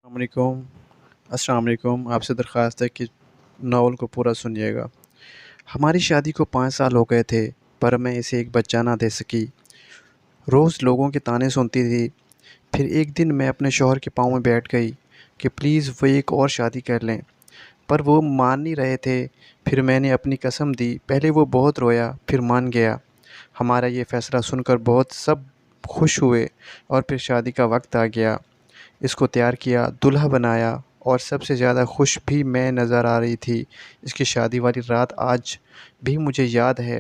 अलैकुम अस्सलाम वालेकुम। आपसे दरख्वास्त है कि नावल को पूरा सुनिएगा। हमारी शादी को 5 साल हो गए थे, पर मैं इसे एक बच्चा ना दे सकी। रोज़ लोगों के ताने सुनती थी। फिर एक दिन मैं अपने शौहर के पाँव में बैठ गई कि प्लीज़ वो एक और शादी कर लें, पर वो मान नहीं रहे थे। फिर मैंने अपनी कसम दी। पहले वो बहुत रोया, फिर मान गया। हमारा ये फ़ैसला सुनकर बहुत सब खुश हुए और फिर शादी का वक्त आ गया। इसको तैयार किया, दूल्हा बनाया और सबसे ज़्यादा खुश भी मैं नज़र आ रही थी। इसकी शादी वाली रात आज भी मुझे याद है।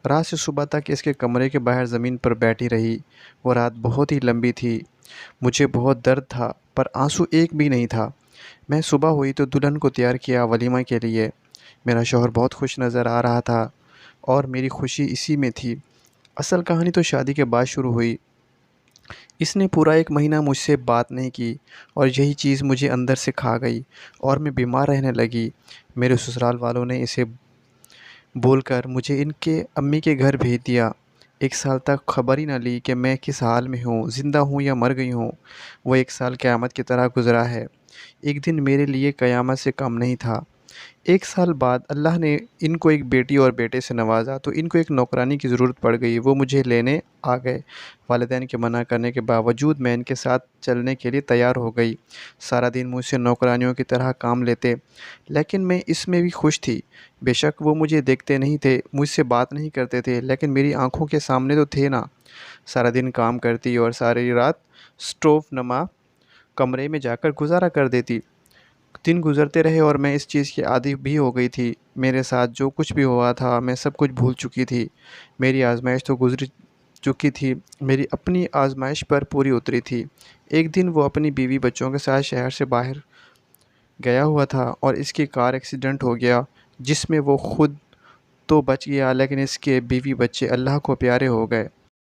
रात से सुबह तक इसके कमरे के बाहर ज़मीन पर बैठी रही। वो रात बहुत ही लंबी थी। मुझे बहुत दर्द था, पर आंसू एक भी नहीं था। मैं सुबह हुई तो दुल्हन को तैयार किया वलीमा के लिए। मेरा शौहर बहुत खुश नज़र आ रहा था और मेरी खुशी इसी में थी। असल कहानी तो शादी के बाद शुरू हुई। इसने पूरा 1 महीना मुझसे बात नहीं की और यही चीज़ मुझे अंदर से खा गई और मैं बीमार रहने लगी। मेरे ससुराल वालों ने इसे बोलकर मुझे इनके अम्मी के घर भेज दिया। 1 साल तक खबर ही ना ली कि मैं किस हाल में हूँ, ज़िंदा हूँ या मर गई हूँ। वो 1 साल क़यामत की तरह गुज़रा है। एक दिन मेरे लिए क़यामत से कम नहीं था। 1 साल बाद अल्लाह ने इनको एक बेटी और बेटे से नवाज़ा तो इनको एक नौकरानी की ज़रूरत पड़ गई। वो मुझे लेने आ गए। वालिदैन के मना करने के बावजूद मैं इनके साथ चलने के लिए तैयार हो गई। सारा दिन मुझसे नौकरानियों की तरह काम लेते, लेकिन मैं इसमें भी खुश थी। बेशक वो मुझे देखते नहीं थे, मुझसे बात नहीं करते थे, लेकिन मेरी आँखों के सामने तो थे ना। सारा दिन काम करती और सारी रात स्टोव नुमा कमरे में जाकर गुज़ारा कर देती। दिन गुज़रते रहे और मैं इस चीज़ की आदी भी हो गई थी। मेरे साथ जो कुछ भी हुआ था, मैं सब कुछ भूल चुकी थी। मेरी आज़माइश तो गुज़र चुकी थी, मेरी अपनी आज़माइश पर पूरी उतरी थी। एक दिन वो अपनी बीवी बच्चों के साथ शहर से बाहर गया हुआ था और इसकी कार एक्सीडेंट हो गया, जिसमें वो खुद तो बच गया, लेकिन इसके बीवी बच्चे अल्लाह को प्यारे हो गए।